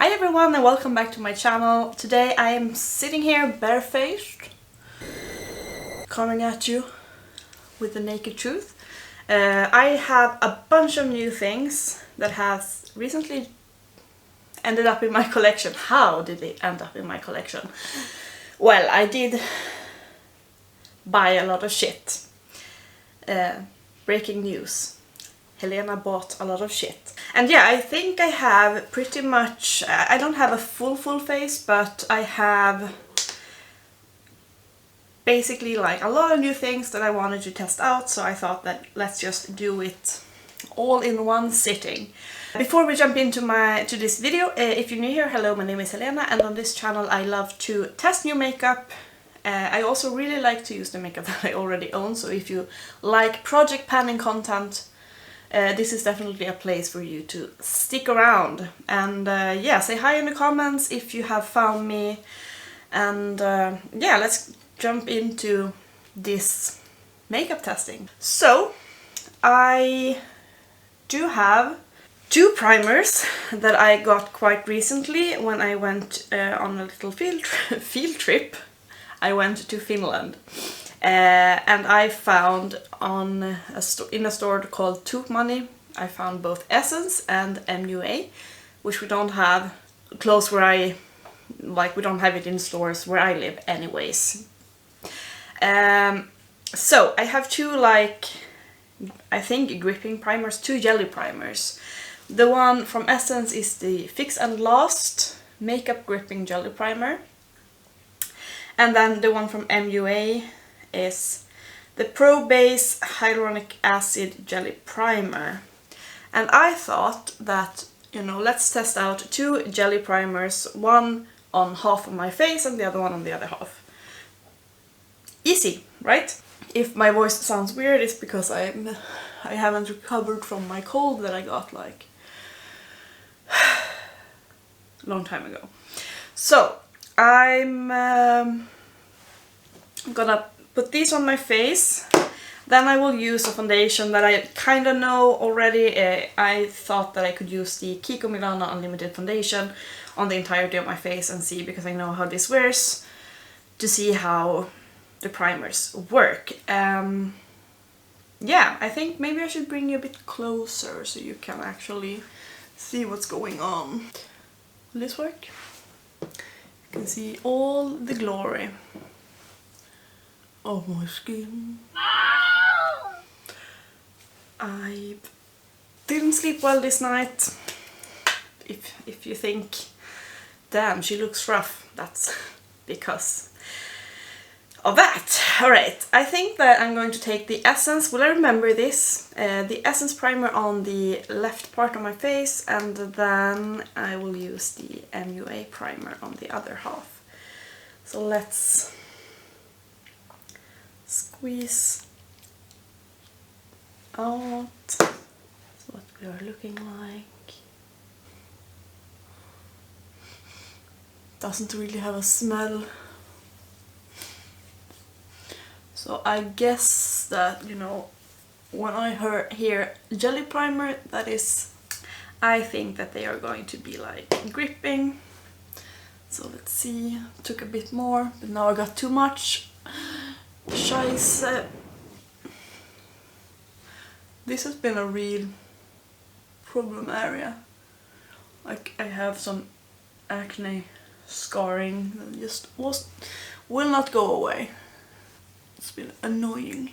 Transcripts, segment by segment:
Hi everyone and welcome back to my channel. Today I am sitting here barefaced, coming at you with the naked truth. I have a bunch of new things that has recently ended up in my collection. How did they end up in my collection? Well, I did buy a lot of shit. Breaking news. Helena bought a lot of shit. And yeah, I think I have pretty much, I don't have a full face, but I have basically like a lot of new things that I wanted to test out, so I thought that let's just do it all in one sitting. Before we jump into this video, if you're new here, hello, my name is Helena, and on this channel I love to test new makeup. I also really like to use the makeup that I already own, so if you like project panning content, this is definitely a place for you to stick around. And yeah, say hi in the comments if you have found me. And yeah, let's jump into this makeup testing. So, I do have two primers that I got quite recently when I went on a little field trip. I went to Finland. And I found in a store called Took Money, I found both Essence and MUA, which we don't have close where we don't have it in stores where I live anyways. So I have two, like, I think gripping primers, two jelly primers. The one from Essence is the Fix and Last Makeup Gripping Jelly Primer. And then the one from MUA is the Pro Base Hyaluronic Acid Jelly Primer. And I thought that, you know, let's test out two jelly primers, one on half of my face and the other one on the other half. Easy, right? If my voice sounds weird, it's because I haven't recovered from my cold that I got like a long time ago. So I'm gonna put these on my face, then I will use a foundation that I kind of know already. I thought that I could use the KIKO Milano Unlimited foundation on the entirety of my face and see, because I know how this wears, to see how the primers work. Yeah, I think maybe I should bring you a bit closer so you can actually see what's going on. Will this work? You can see all the glory of my skin. I didn't sleep well this night. If you think, damn, she looks rough, that's because of that. Alright, I think that I'm going to take the Essence, will I remember this? The Essence primer on the left part of my face, and then I will use the MUA primer on the other half. So let's squeeze out what we are looking like. Doesn't really have a smell. So I guess that, you know, when I hear jelly primer, that is, I think that they are going to be like gripping. So let's see, took a bit more, but now I got too much. Scheiße. This has been a real problem area. Like, I have some acne scarring that just will not go away. It's been annoying.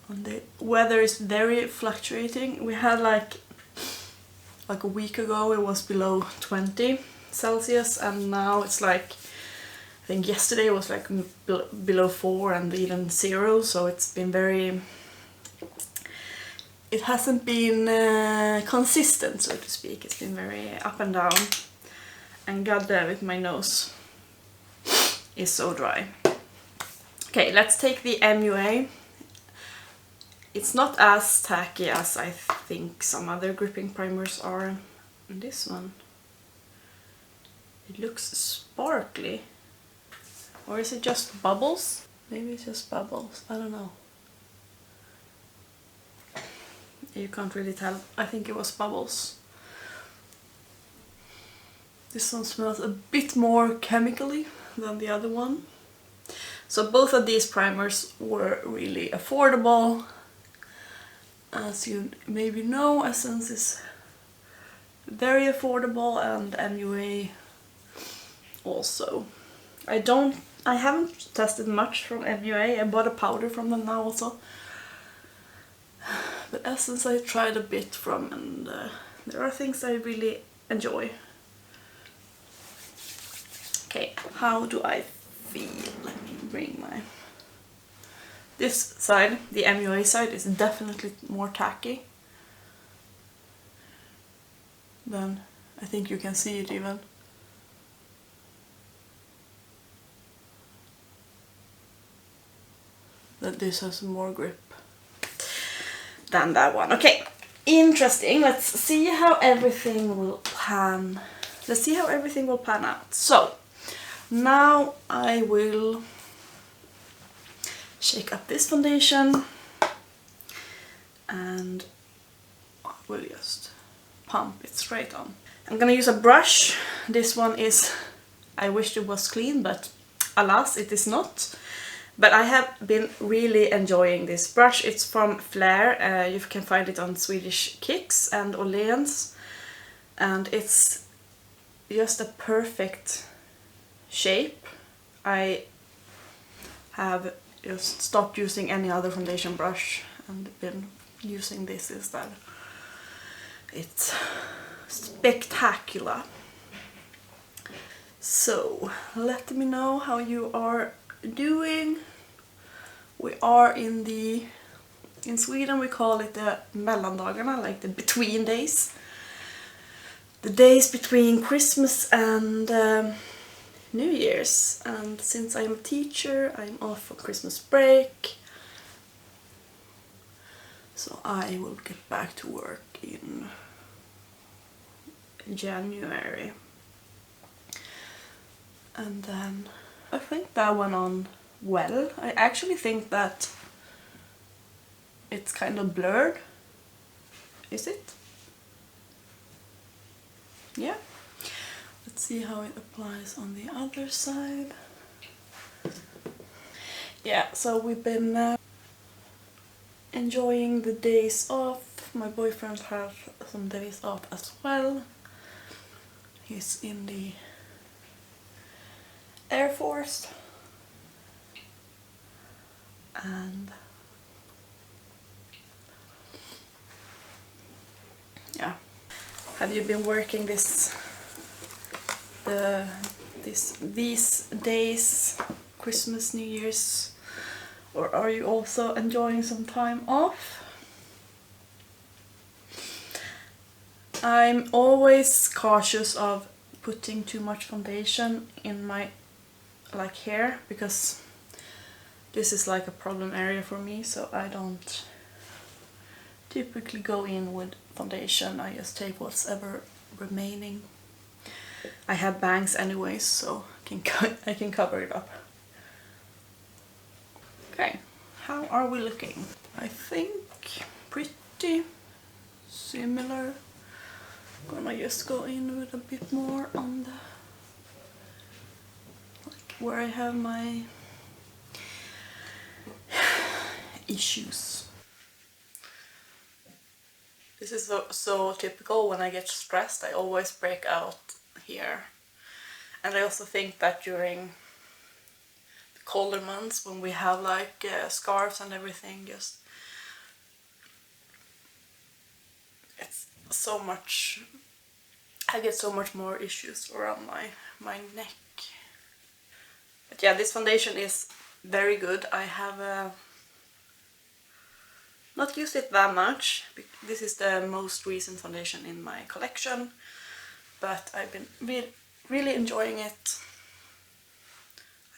And the weather is very fluctuating. We had like a week ago it was below 20 Celsius, and now it's like, I think yesterday it was like below 4 and even 0, so it's been very, it hasn't been consistent, so to speak. It's been very up and down, and god damn it, my nose is so dry. Okay, let's take the MUA. It's not as tacky as I think some other gripping primers are. And this one, it looks sparkly. Or is it just bubbles? Maybe it's just bubbles, I don't know. You can't really tell. I think it was bubbles. This one smells a bit more chemically than the other one. So both of these primers were really affordable. As you maybe know, Essence is very affordable, and MUA also. I haven't tested much from MUA. I bought a powder from them now also. But Essence I tried a bit from, and there are things I really enjoy. Okay, how do I feel? Let me bring my... This side, the MUA side, is definitely more tacky. Then I think you can see it even. That this has more grip than that one. Okay, interesting. Let's see how everything will pan. Let's see how everything will pan out. So now I will shake up this foundation and I will just pump it straight on. I'm gonna use a brush. This one is, I wish it was clean, but alas, it is not. But I have been really enjoying this brush. It's from Flair. You can find it on Swedish Kicks and Åhléns. And it's just a perfect shape. I have just stopped using any other foundation brush and been using this instead. It's spectacular. So let me know how you are doing. We are in Sweden we call it the mellandagarna, like the between days. The days between Christmas and New Year's. And since I'm a teacher, I'm off for Christmas break. So I will get back to work in January. And then I think that went on well. I actually think that it's kind of blurred. Is it? Yeah. Let's see how it applies on the other side. Yeah, so we've been enjoying the days off. My boyfriend has some days off as well. He's in the Air Force. And yeah. Have you been working these days, Christmas, New Year's, or are you also enjoying some time off? I'm always cautious of putting too much foundation in my hair, because this is like a problem area for me, so I don't typically go in with foundation. I just take what's ever remaining. I have bangs anyways, so I can cover it up. Okay, how are we looking? I think pretty similar. Gonna just go in with a bit more on the where I have my issues. This is so typical. When I get stressed, I always break out here. And I also think that during the colder months, when we have like scarves and everything, just it's so much, I get so much more issues around my neck. But yeah, this foundation is very good. I have not used it that much. This is the most recent foundation in my collection, but I've been really enjoying it.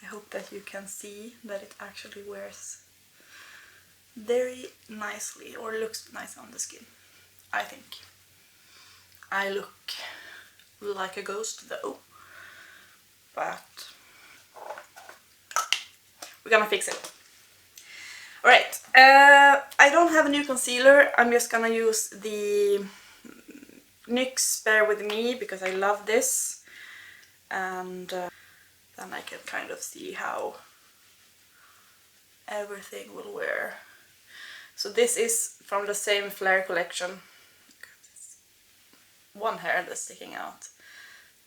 I hope that you can see that it actually wears very nicely, or looks nice on the skin. I think. I look like a ghost though, but we're gonna fix it. Alright, I don't have a new concealer. I'm just gonna use the NYX Bare with Me because I love this. and then I can kind of see how everything will wear. So this is from the same Flare collection. One hair that's sticking out.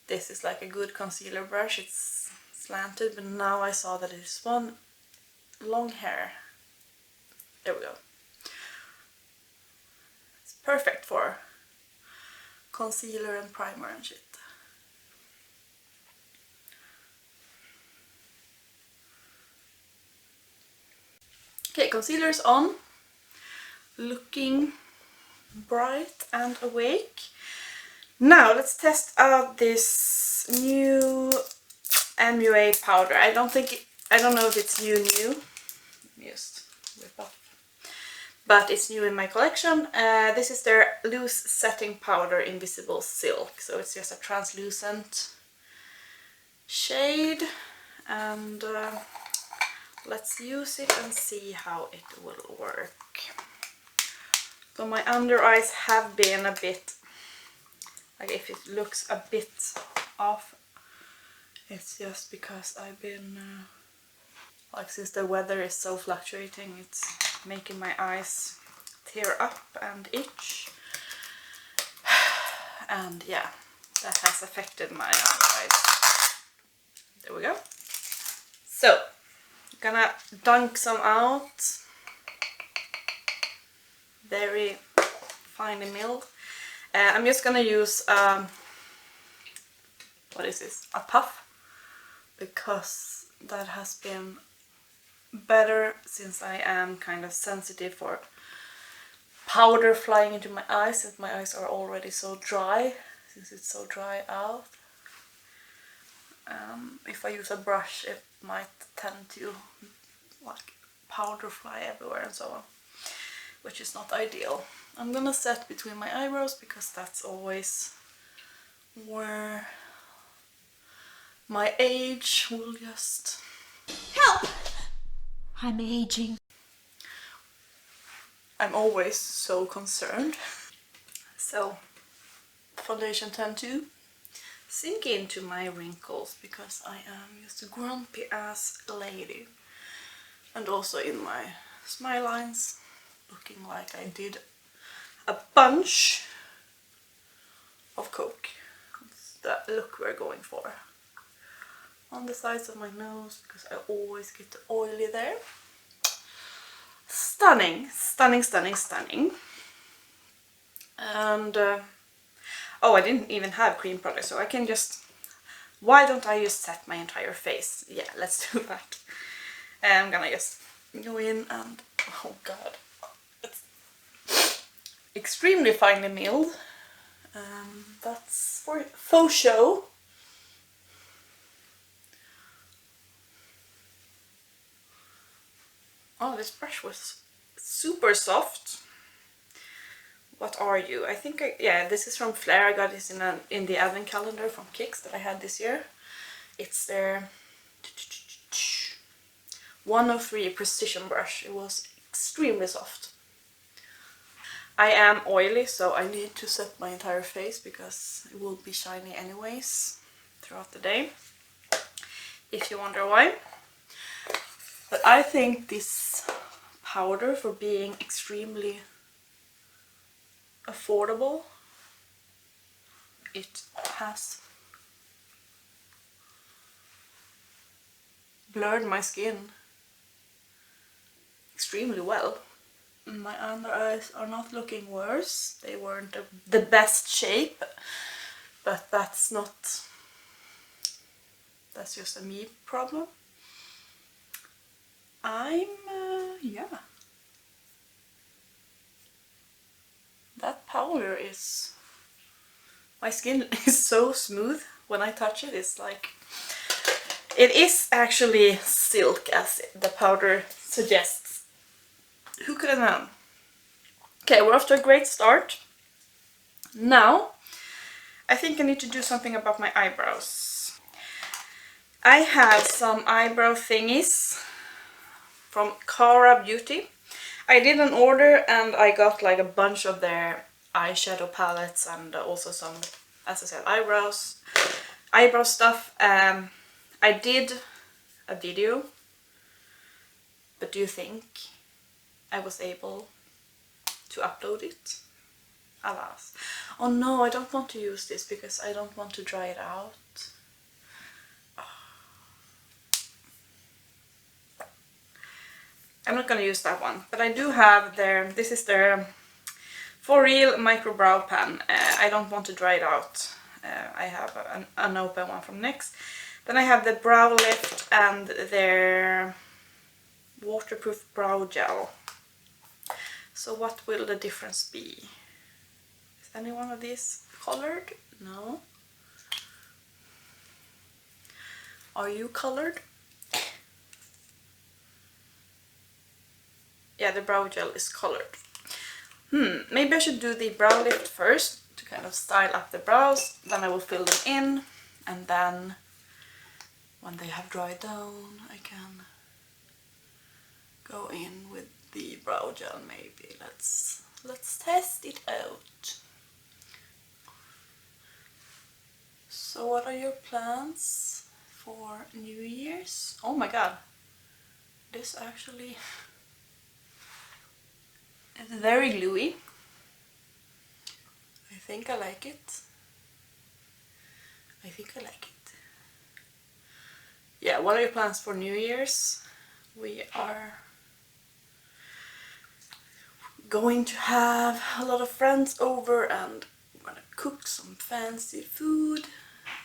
This is like a good concealer brush. It's slanted, but now I saw that it is one long hair. There we go. It's perfect for concealer and primer and shit. Okay, concealer's on. Looking bright and awake. Now let's test out this new MUA powder. I don't know if it's new. Just whip up. But it's new in my collection. This is their loose setting powder Invisible Silk. So it's just a translucent shade, and let's use it and see how it will work. So my under eyes have been a bit, like if it looks a bit off, it's just because I've been, like since the weather is so fluctuating, it's making my eyes tear up and itch. And yeah, that has affected my under eyes. There we go. So, gonna dunk some out. Very finely milled. I'm just gonna use what is this? A puff, because that has been better since I am kind of sensitive for powder flying into my eyes, since my eyes are already so dry, since it's so dry out. If I use a brush, it might tend to like powder fly everywhere and so on, which is not ideal. I'm gonna set between my eyebrows because that's always where my age will just... Help! I'm aging. I'm always so concerned. So foundation tend to sink into my wrinkles because I am just a grumpy ass lady. And also in my smile lines, looking like I did a bunch of coke. That's the look we're going for. On the sides of my nose, because I always get the oily there. Stunning, stunning, stunning, stunning. And oh, I didn't even have cream product, so I can just... Why don't I just set my entire face? Yeah, let's do that. I'm gonna just go in and... Oh god. It's extremely finely milled. That's for faux show. Oh, this brush was super soft. What are you? I think yeah, this is from Flare. I got this in the advent calendar from KIKO that I had this year. It's their 103 precision brush. It was extremely soft. I am oily, so I need to set my entire face because it will be shiny anyways throughout the day, if you wonder why. But I think this powder, for being extremely affordable, it has blurred my skin extremely well. My under eyes are not looking worse. They weren't the best shape, but that's just a me problem. Yeah. That powder is... My skin is so smooth when I touch it. It's like... It is actually silk, as the powder suggests. Who could have known? Okay, we're off to a great start. Now, I think I need to do something about my eyebrows. I have some eyebrow thingies from Cara Beauty. I did an order and I got like a bunch of their eyeshadow palettes and also some, as I said, eyebrows. eyebrow stuff. I did a video, but do you think I was able to upload it? Alas. Oh no, I don't want to use this because I don't want to dry it out. I'm not gonna use that one, but I do have this is their For Real Micro Brow Pen. I don't want to dry it out. I have an unopened one from NYX. Then I have the Brow Lift and their waterproof brow gel. So what will the difference be? Is any one of these colored? No. Are you colored? Yeah, the brow gel is colored. Maybe I should do the brow lift first to kind of style up the brows. Then I will fill them in, and then when they have dried down I can go in with the brow gel maybe. Let's test it out. So what are your plans for New Year's? Oh my god, this actually is very gluey. I think I like it. I think I like it. Yeah, what are your plans for New Year's? We are going to have a lot of friends over and we're gonna cook some fancy food.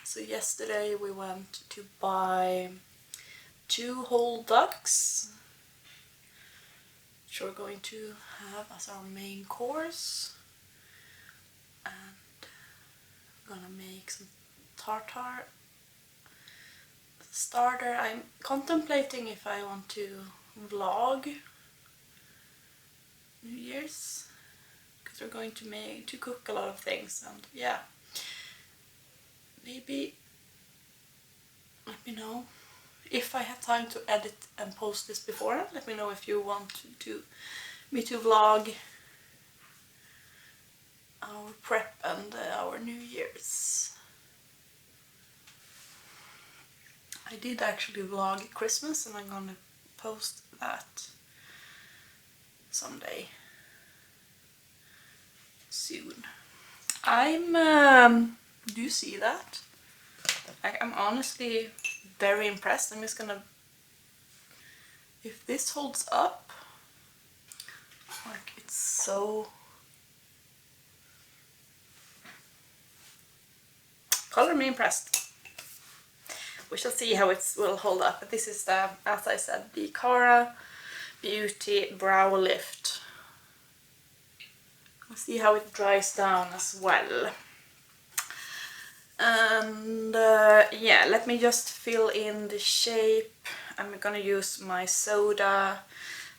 So yesterday we went to buy 2 whole ducks, which we're going to have as our main course. And we're gonna make some tartar starter. I'm contemplating if I want to vlog New Year's, because we're going to cook a lot of things, and yeah, maybe let me know if I have time to edit and post this before. Let me know if you want me to vlog our prep and our New Year's. I did actually vlog Christmas and I'm gonna post that someday soon. Do you see that? I'm honestly very impressed. I'm just gonna, if this holds up, like it's so color me impressed. We shall see how it will hold up. But this is the, as I said, the Cara Beauty Brow Lift. We'll see how it dries down as well. And yeah, let me just fill in the shape. I'm gonna use my Soda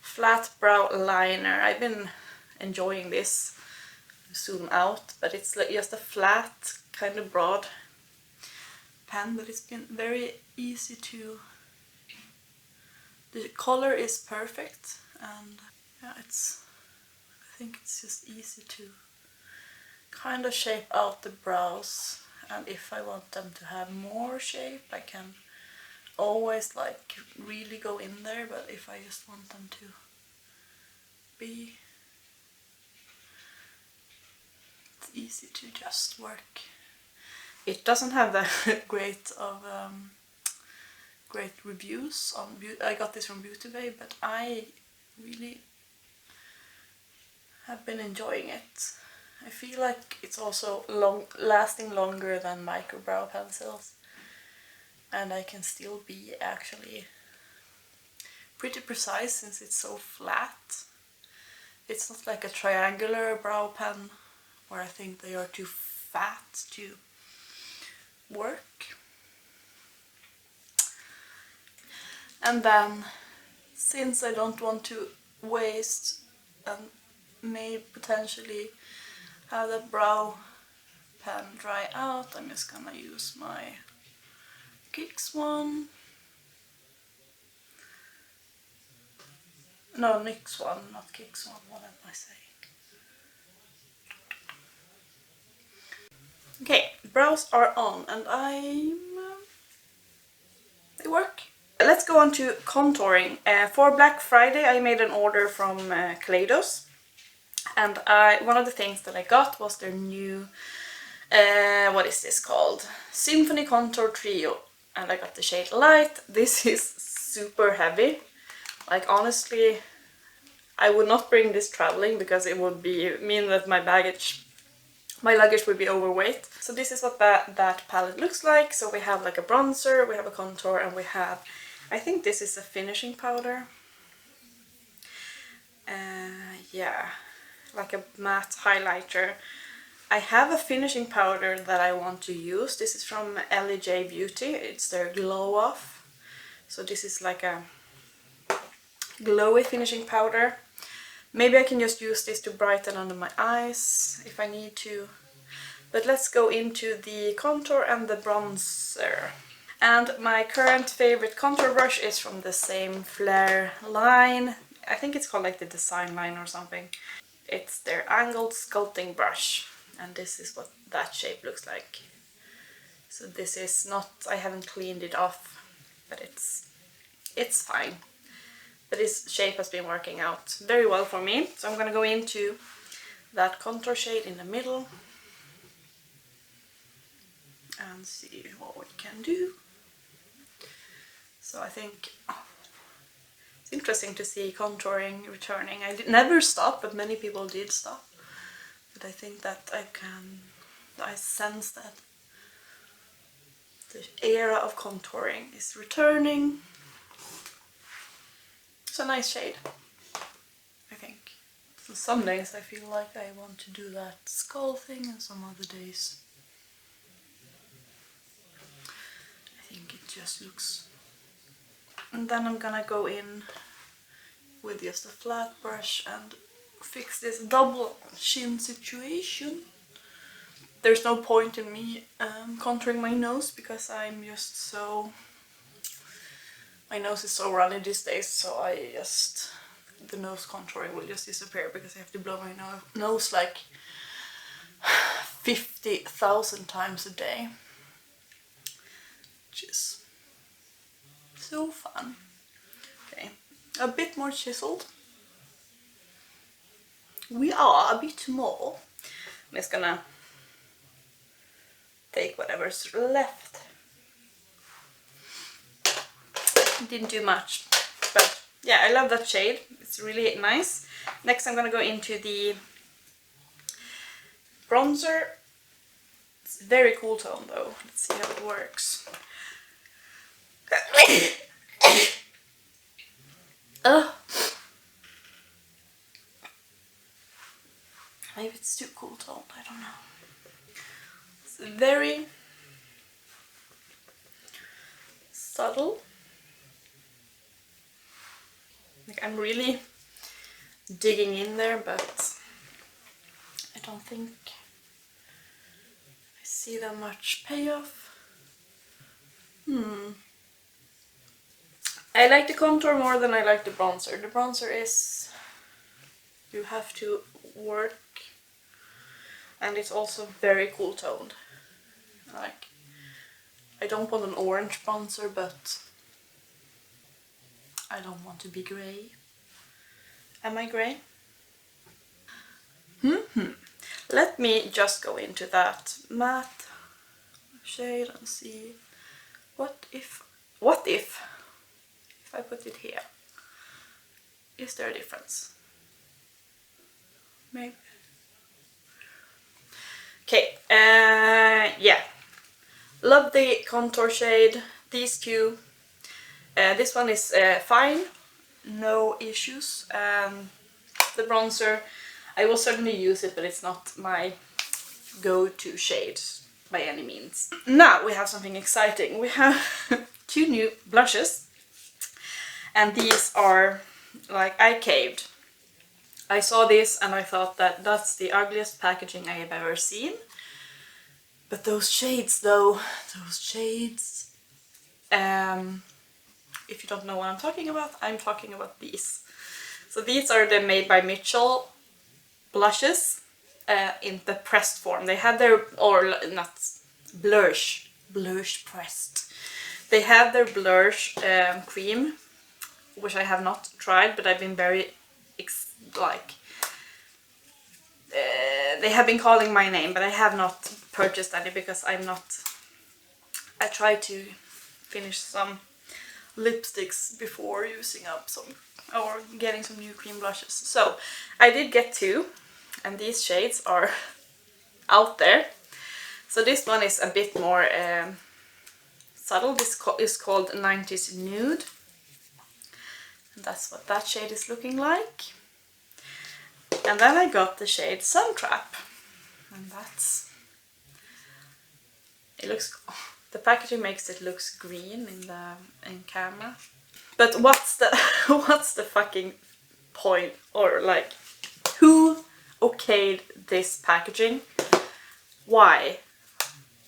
Flat Brow Liner. I've been enjoying this. Zoom out, but it's like just a flat, kind of broad pen, but it's been very easy to, the color is perfect, and yeah, I think it's just easy to kind of shape out the brows. And if I want them to have more shape, I can always like really go in there, but if I just want them to be, it's easy to just work. It doesn't have the great reviews on I got this from Beauty Bay, but I really have been enjoying it. I feel like it's also lasting longer than micro brow pencils, and I can still be actually pretty precise since it's so flat. It's not like a triangular brow pen where I think they are too fat to work. And then, since I don't want to waste and may potentially have the brow pen dry out, I'm just gonna use my KIKO one. No, NYX one, not KIKO one, what am I saying? Okay, brows are on, and I'm they work. Let's go on to contouring. For Black Friday I made an order from Kaleidos, and one of the things that I got was their new, what is this called? Symphony Contour Trio, and I got the shade Light. This is super heavy. Like honestly, I would not bring this traveling because it would mean that my luggage would be overweight. So this is what that palette looks like. So we have like a bronzer, we have a contour, and we have, I think this is a finishing powder. Yeah, like a matte highlighter. I have a finishing powder that I want to use. This is from LEJ Beauty. It's their Glow Off. So this is like a glowy finishing powder. Maybe I can just use this to brighten under my eyes if I need to. But let's go into the contour and the bronzer. And my current favorite contour brush is from the same Flare line. I think it's called like the Design line or something. It's their angled sculpting brush. And this is what that shape looks like. So this is not, I haven't cleaned it off, but it's fine. But this shape has been working out very well for me. So I'm gonna go into that contour shade in the middle and see what we can do. So I think it's interesting to see contouring returning. I never stopped, but many people did stop. But I think that I sense that the era of contouring is returning. It's a nice shade, I think. So some days I feel like I want to do that skull thing, and some other days I think it just looks... And then I'm gonna go in with just a flat brush and fix this double chin situation. There's no point in me contouring my nose because I'm just so... My nose is so runny these days, so the nose contouring will just disappear because I have to blow my nose like 50,000 times a day. Which is so fun. Okay, a bit more chiseled. We are a bit more. I'm just gonna take whatever's left. Didn't do much, but yeah, I love that shade. It's really nice. Next I'm gonna go into the bronzer. It's very cool tone though. Let's see how it works. Maybe it's too cool toned, I don't know. It's very subtle. Like I'm really digging in there, but I don't think I see that much payoff. I like the contour more than I like the bronzer. The bronzer is... you have to work, and it's also very cool toned. Like, I don't want an orange bronzer, but I don't want to be grey. Am I grey? Let me just go into that matte shade and see what if I put it here. Is there a difference? Maybe. Okay, yeah. Love the contour shade. These two. This one is fine, no issues. The bronzer, I will certainly use it, but it's not my go-to shade by any means. Now we have something exciting. We have two new blushes, and these are like, I caved. I saw this and I thought that that's the ugliest packaging I have ever seen. But those shades though, those shades, if you don't know what I'm talking about these. So these are the Made by Mmmitchell blushes in the pressed form. They had their, or not, Blursh pressed. They have their Blursh cream, which I have not tried, but I've been very they have been calling my name, but I have not purchased any because I tried to finish some lipsticks before using up some or getting some new cream blushes. So I did get 2, and these shades are out there. So this one is a bit more subtle. This is called 90s Nude, and that's what that shade is looking like. And then I got the shade Sun Trap, and the packaging makes it looks green in camera. But what's the fucking point, or like, who okayed this packaging? Why?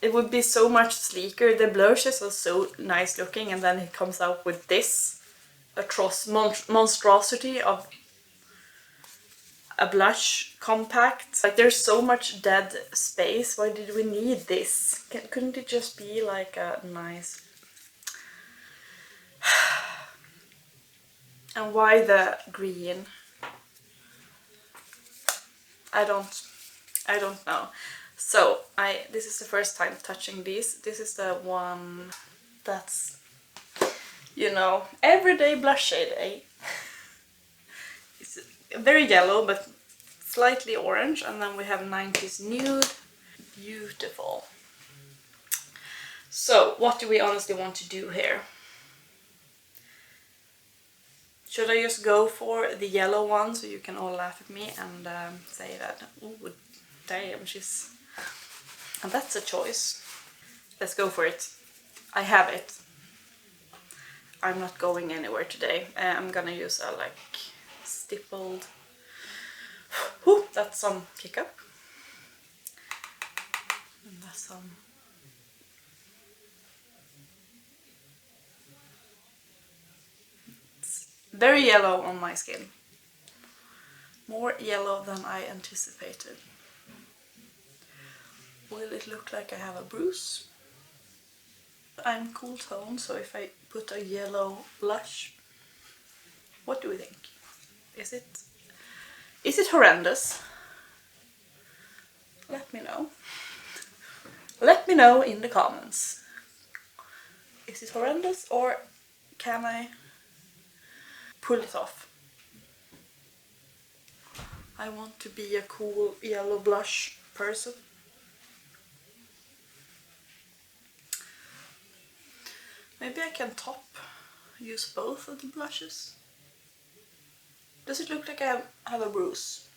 It would be so much sleeker. The blushes are so nice looking, and then it comes out with this monstrosity of a blush compact. Like, there's so much dead space. Why did we need this? Couldn't it just be like a nice... And why the green? I don't know. So this is the first time touching these. This is the one that's, you know, everyday blush shade, eh? It's very yellow but slightly orange, and then we have 90s Nude. Beautiful. So what do we honestly want to do here? Should I just go for the yellow one so you can all laugh at me and say that, oh damn, she's... And that's a choice. Let's go for it. I have it. I'm not going anywhere today. I'm gonna use a like stippled... Whew, that's some kick up. And that's some... It's very yellow on my skin. More yellow than I anticipated. Will it look like I have a bruise? I'm cool tone, so if I put a yellow blush, what do we think? Is it horrendous? Let me know. Let me know in the comments. Is it horrendous, or can I pull it off? I want to be a cool yellow blush person. Maybe I can use both of the blushes. Does it look like I have a bruise?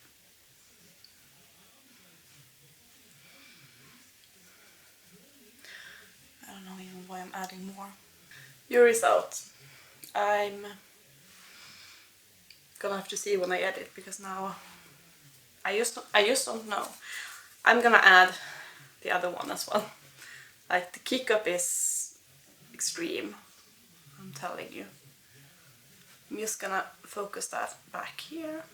I don't know even why I'm adding more. Jury's out. I'm gonna have to see when I edit, because now I just don't know. I'm gonna add the other one as well. Like, the kick up is extreme, I'm telling you. I'm just gonna focus that back here.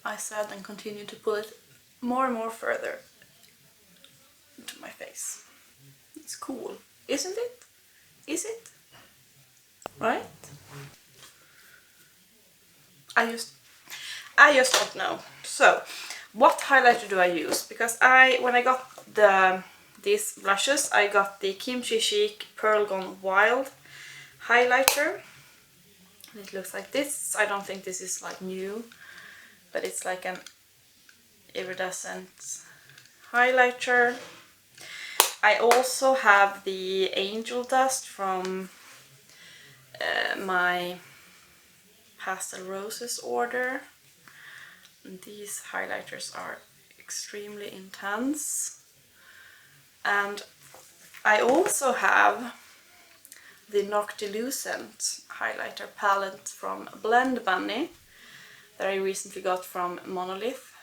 I said, and continue to pull it more and more further into my face. It's cool, isn't it? Is it? Right? I just don't know. So, what highlighter do I use? Because when I got these blushes, I got the KimChi Chic Pearl Gone Wild highlighter. It looks like this. I don't think this is like new, but it's like an iridescent highlighter. I also have the Angel Dust from my Pastel Roses order. And these highlighters are extremely intense. And I also have the Noctilucent highlighter palette from Blend Bunny that I recently got from Monolith.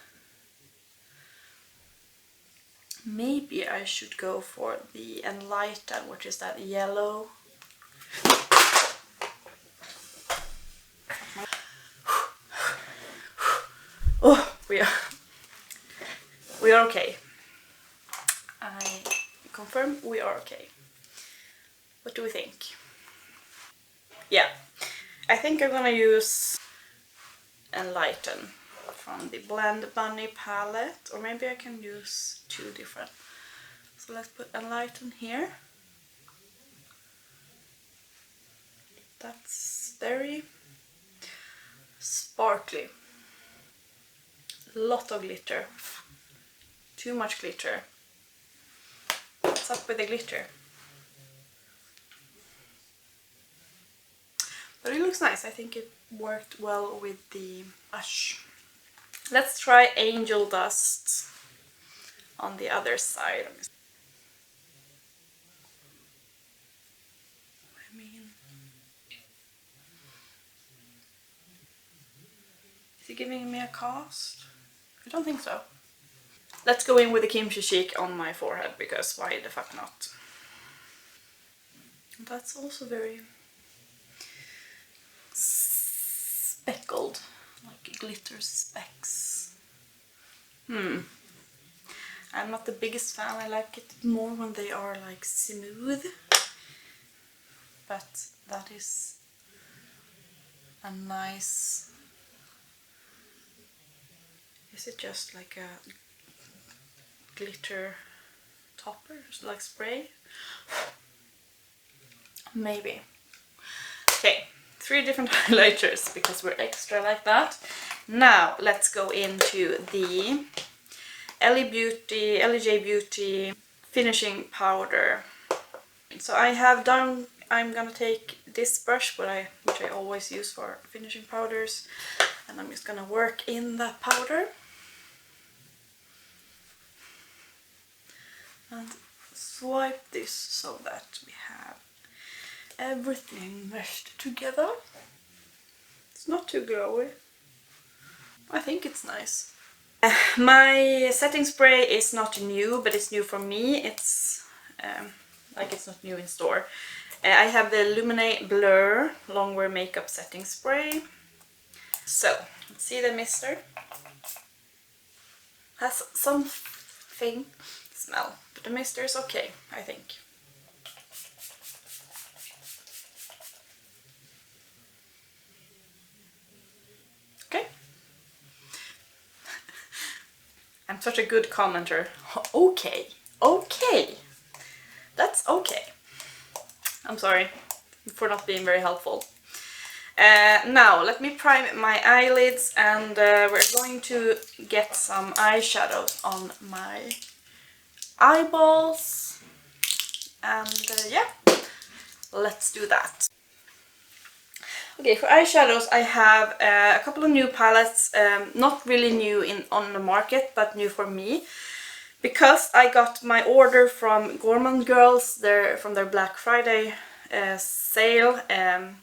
Maybe I should go for the Enlighten, which is that yellow. Oh, we are okay. I confirm we are okay. What do we think? Yeah, I think I'm gonna use Enlighten from the Blend Bunny palette, or maybe I can use two different. So let's put Enlighten here. That's very sparkly. Lot of glitter. Too much glitter. What's up with the glitter? But it looks nice. I think it worked well with the blush. Let's try Angel Dust on the other side. I mean, is he giving me a cast? I don't think so. Let's go in with the KimChi Chic on my forehead, because why the fuck not? That's also very speckled, like glitter specks. I'm not the biggest fan. I like it more when they are like smooth. But that is a nice... Is it just like a glitter topper, like spray? Maybe. Okay, 3 different highlighters because we're extra like that. Now let's go into the LJ Beauty finishing powder. So I have done, I'm gonna take this brush, which I always use for finishing powders, and I'm just gonna work in that powder. And swipe this so that we have everything meshed together. It's not too glowy. I think it's nice. My setting spray is not new, but it's new for me. It's like it's not new in store. I have the Lumene Blur Longwear Makeup Setting Spray. So, let's see the mister. Has something smell, but the mister is okay, I think. Okay. I'm such a good commenter. Okay, okay. That's okay. I'm sorry for not being very helpful. Now, let me prime my eyelids, and we're going to get some eyeshadows on my eyeballs. And yeah, let's do that. Okay, for eyeshadows I have a couple of new palettes, not really new on the market, but new for me. Because I got my order from Gourmande girls, from their Black Friday sale, and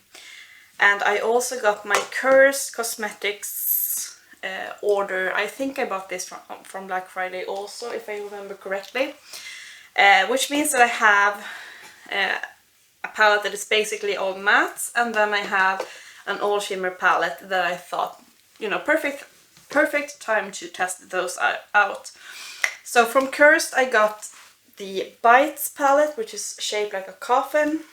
I also got my Curst cosmetics order. I think I bought this from Black Friday also, if I remember correctly. Which means that I have a palette that is basically all mattes, and then I have an all shimmer palette that I thought, you know, perfect time to test those out. So from Curst I got the Bites palette, which is shaped like a coffin.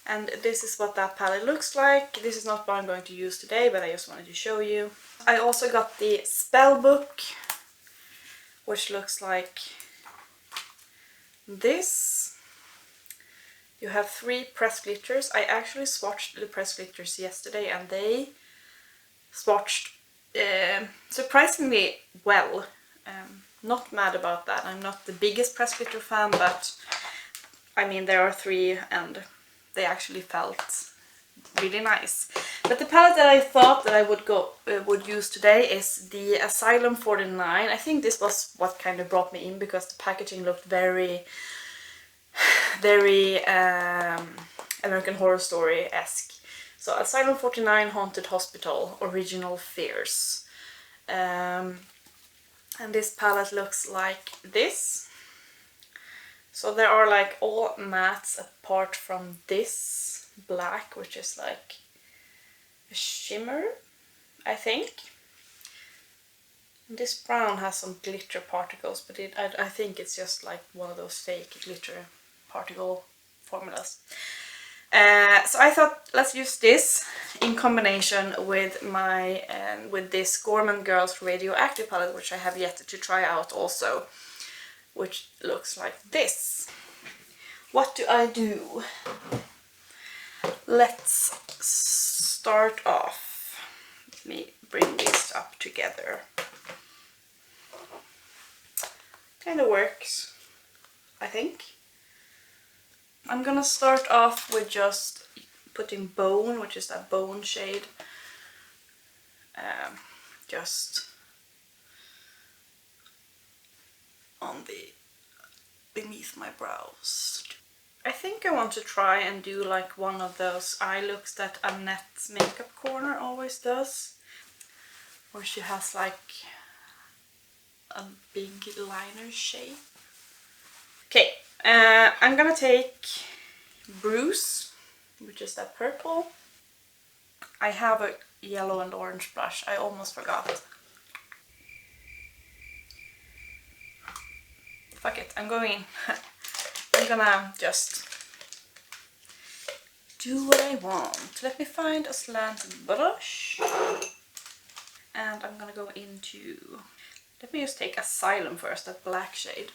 And this is what that palette looks like. This is not what I'm going to use today, but I just wanted to show you. I also got the Spell Book, which looks like this. You have 3 pressed glitters. I actually swatched the pressed glitters yesterday, and they swatched surprisingly well. Not mad about that. I'm not the biggest pressed glitter fan, but I mean there are 3 and they actually felt really nice. But the palette that I thought that I would use today is the Asylum 49. I think this was what kind of brought me in, because the packaging looked very American Horror Story-esque. So Asylum 49 Haunted Hospital Original Fears. And this palette looks like this. So there are like all mattes apart from this black, which is like a shimmer, I think. This brown has some glitter particles, but I think it's just like one of those fake glitter particle formulas. So I thought let's use this in combination with my with this Gourmande Girls Radioactive palette, which I have yet to try out also, which looks like this. What do I do? Let's start off. Let me bring this up together. Kind of works, I think. I'm gonna start off with just putting Bone, which is that bone shade, just on the beneath my brows. I think I want to try and do like one of those eye looks that Annette's Makeup Corner always does, where she has like a big liner shape. Okay, I'm gonna take Bruise, which is that purple. I have a yellow and orange blush, I almost forgot. Fuck it, I'm going. I'm gonna just do what I want. Let me find a slanted brush. And I'm gonna go into... Let me just take Asylum first, that black shade.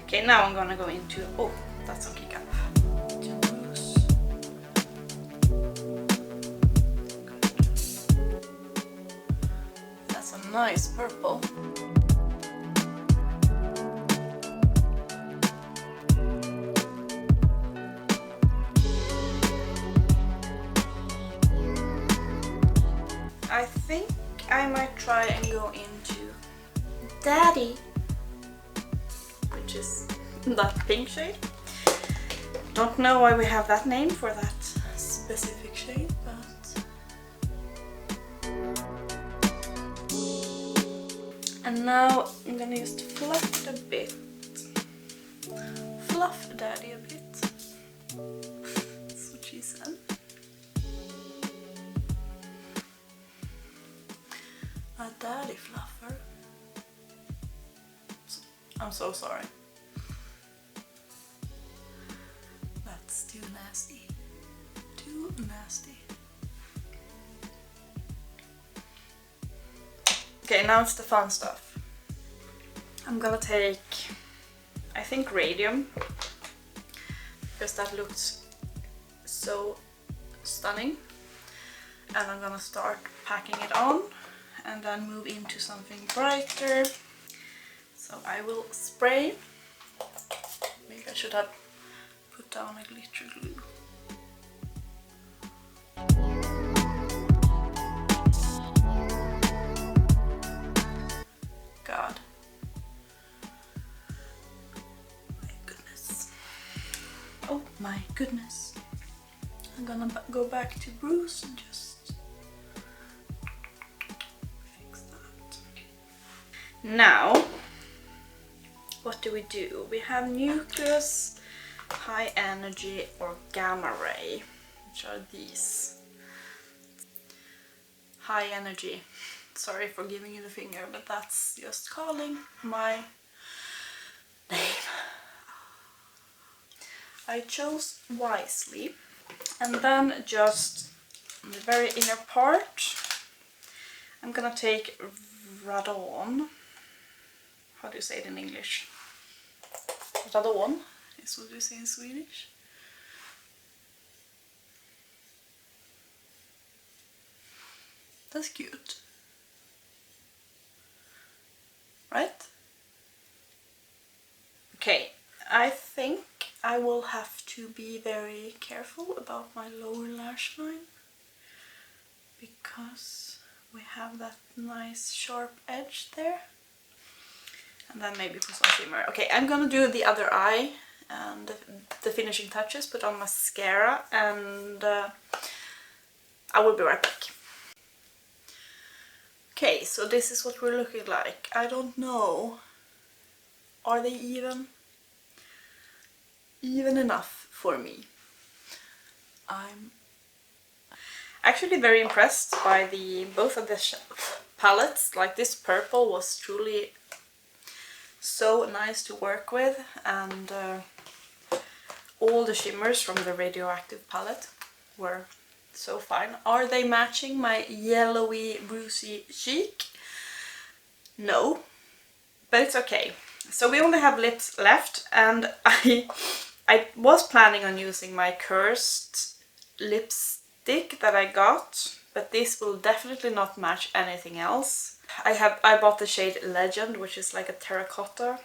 Okay, now I'm gonna go into... Oh, that's on kick up. That's a nice purple. I think I might try and go into Daddy, which is that pink shade. Don't know why we have that name for that specific shade, but... And now I'm gonna just fluff it a bit. Fluff Daddy a bit. That's what she said. A daddy fluffer. I'm so sorry. That's too nasty. Too nasty. Okay, now it's the fun stuff. I'm gonna take, I think, Radium, because that looks so stunning. And I'm gonna start packing it on and then move into something brighter. So I will spray. Maybe I should have put down a glitter glue. God. My goodness. Oh my goodness. I'm gonna go back to Bruce and just fix that. Now, what do? We have Nucleus, High Energy or Gamma Ray, which are these. High Energy. Sorry for giving you the finger, but that's just calling my name. I chose wisely. And then just on the very inner part, I'm gonna take Radon. How do you say it in English? Radon is what you say in Swedish. That's cute. Right? Okay, I think I will have to be very careful about my lower lash line, because we have that nice sharp edge there. And then maybe put some shimmer. Okay, I'm gonna do the other eye and the finishing touches, put on mascara, and I will be right back. Okay, so this is what we're looking like. I don't know. Are they even enough for me? I'm actually very impressed by both of the palettes. Like, this purple was truly so nice to work with, and all the shimmers from the Radioactive palette were so fine. Are they matching my yellowy bruisey cheek? No, but it's okay. So we only have lips left, and I was planning on using my Curst lipstick that I got, but this will definitely not match anything else. I bought the shade Legend, which is like a terracotta.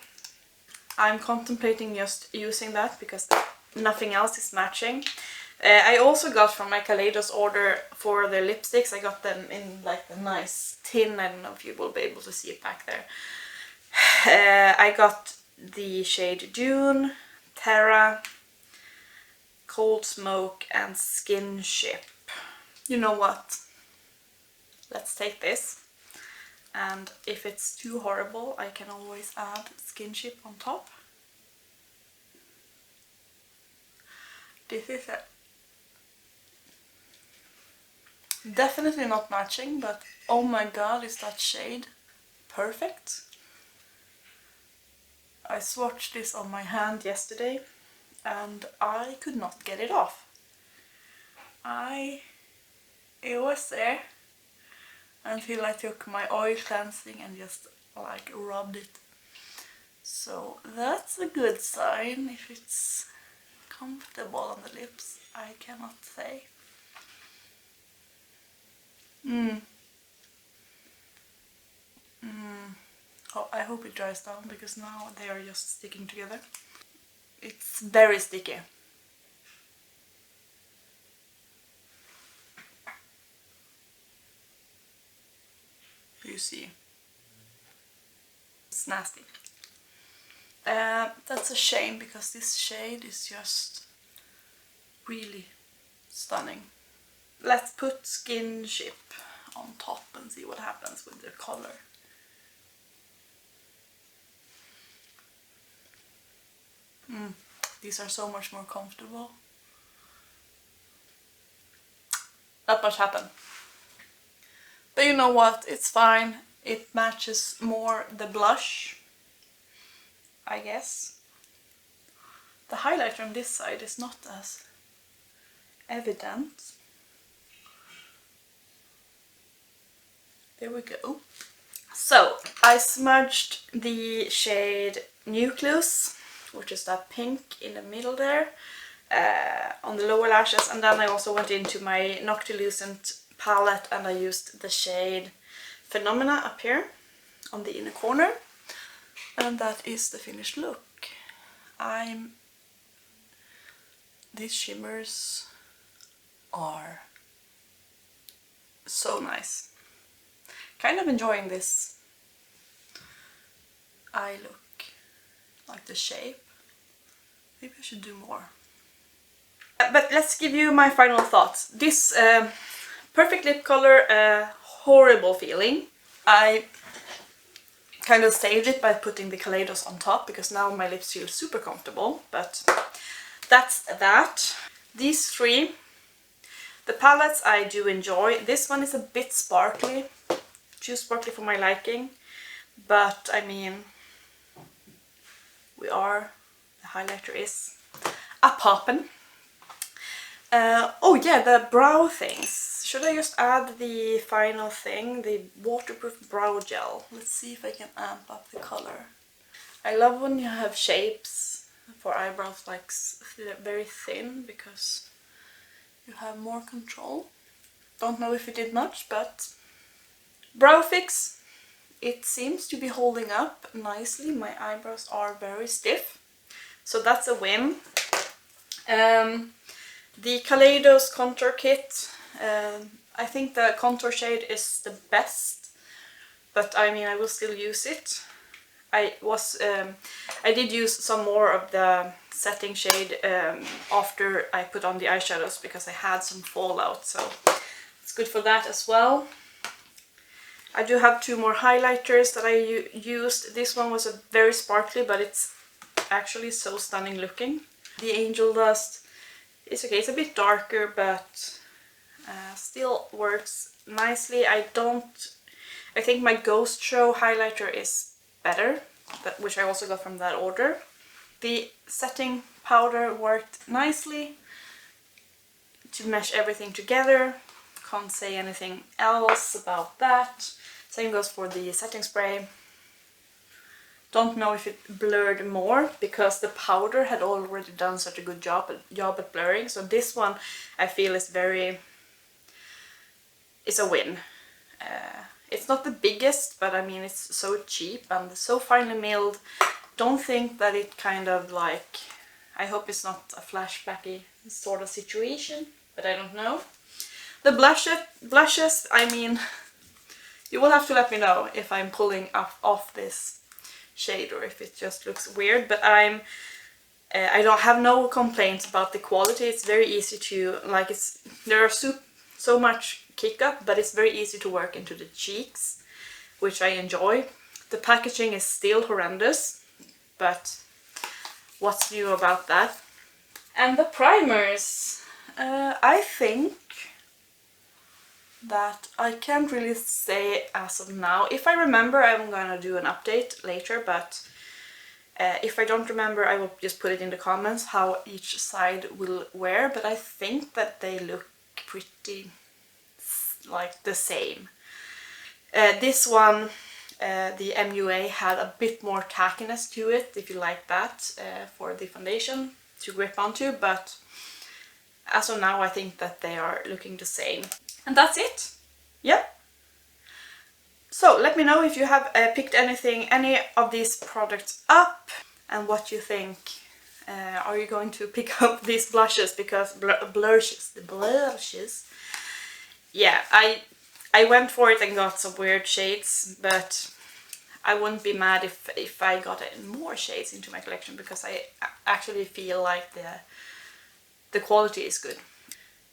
I'm contemplating just using that because nothing else is matching. I also got from my Kaleidos order for the lipsticks, I got them in like the nice tin. I don't know if you will be able to see it back there. I got the shade Dune, Terra, Cold Smoke and Skinship. You know what? Let's take this. And if it's too horrible, I can always add Skinship on top. This is definitely not matching, but oh my god, is that shade perfect. I swatched this on my hand yesterday and I could not get it off. It was there until I took my oil cleansing and just like rubbed it. So that's a good sign. If it's comfortable on the lips, I cannot say. Oh, I hope it dries down because now they are just sticking together. It's very sticky. You see. It's nasty. That's a shame because this shade is just really stunning. Let's put Skinship on top and see what happens with the color. These are so much more comfortable. Not much happened. But you know what, it's fine. It matches more the blush, I guess. The highlighter on this side is not as evident. There we go. So, I smudged the shade Nucleus, which is that pink in the middle there, on the lower lashes, and then I also went into my Noctilucent palette and I used the shade Phenomena up here on the inner corner, and that is the finished look. These shimmers are so nice. Kind of enjoying this eye look, like the shape. Maybe I should do more. But let's give you my final thoughts. This perfect lip color, horrible feeling. I kind of saved it by putting the Kaleidos on top because now my lips feel super comfortable, but that's that. These three, the palettes I do enjoy. This one is a bit sparkly, too sparkly for my liking, but I mean, the highlighter is a poppin'. Oh yeah, the brow things. Should I just add the final thing, the waterproof brow gel? Let's see if I can amp up the color. I love when you have shapes for eyebrows like very thin because you have more control. Don't know if it did much, but brow fix. It seems to be holding up nicely. My eyebrows are very stiff, so that's a win. The Kaleidos contour kit, I think the contour shade is the best, but I mean I will still use it. I did use some more of the setting shade after I put on the eyeshadows because I had some fallout, so it's good for that as well. I do have 2 more highlighters that I used. This one was a very sparkly, but it's actually so stunning looking. The Angel Dust is okay, it's a bit darker, but still works nicely. I think my Ghost Show highlighter is better, which I also got from that order. The setting powder worked nicely to mesh everything together. Can't say anything else about that. Same goes for the setting spray. Don't know if it blurred more because the powder had already done such a good job at blurring. So this one I feel is it's a win. It's not the biggest, but I mean it's so cheap and so finely milled. Don't think that it kind of like, I hope it's not a flashbacky sort of situation, but I don't know. The blushes, I mean, you will have to let me know if I'm pulling off this shade or if it just looks weird, but I don't have no complaints about the quality. It's very easy to, like, there are so much kick up, but it's very easy to work into the cheeks, which I enjoy. The packaging is still horrendous, but what's new about that? And the primers, I think that I can't really say as of now. If I remember, I'm gonna do an update later, but if I don't remember, I will just put it in the comments how each side will wear, but I think that they look pretty like the same. This one, the MUA, had a bit more tackiness to it, if you like that, for the foundation to grip onto, but as of now I think that they are looking the same. And that's it. Yeah. So let me know if you have picked any of these products up and what you think. Are you going to pick up these blushes? Because the blushes. Yeah, I went for it and got some weird shades, but I wouldn't be mad if I got more shades into my collection, because I actually feel like the quality is good.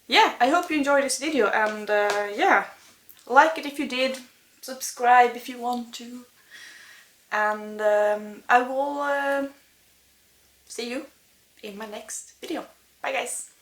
Yeah, I hope you enjoyed this video, and yeah, like it if you did, subscribe if you want to, and I will see you in my next video. Bye guys!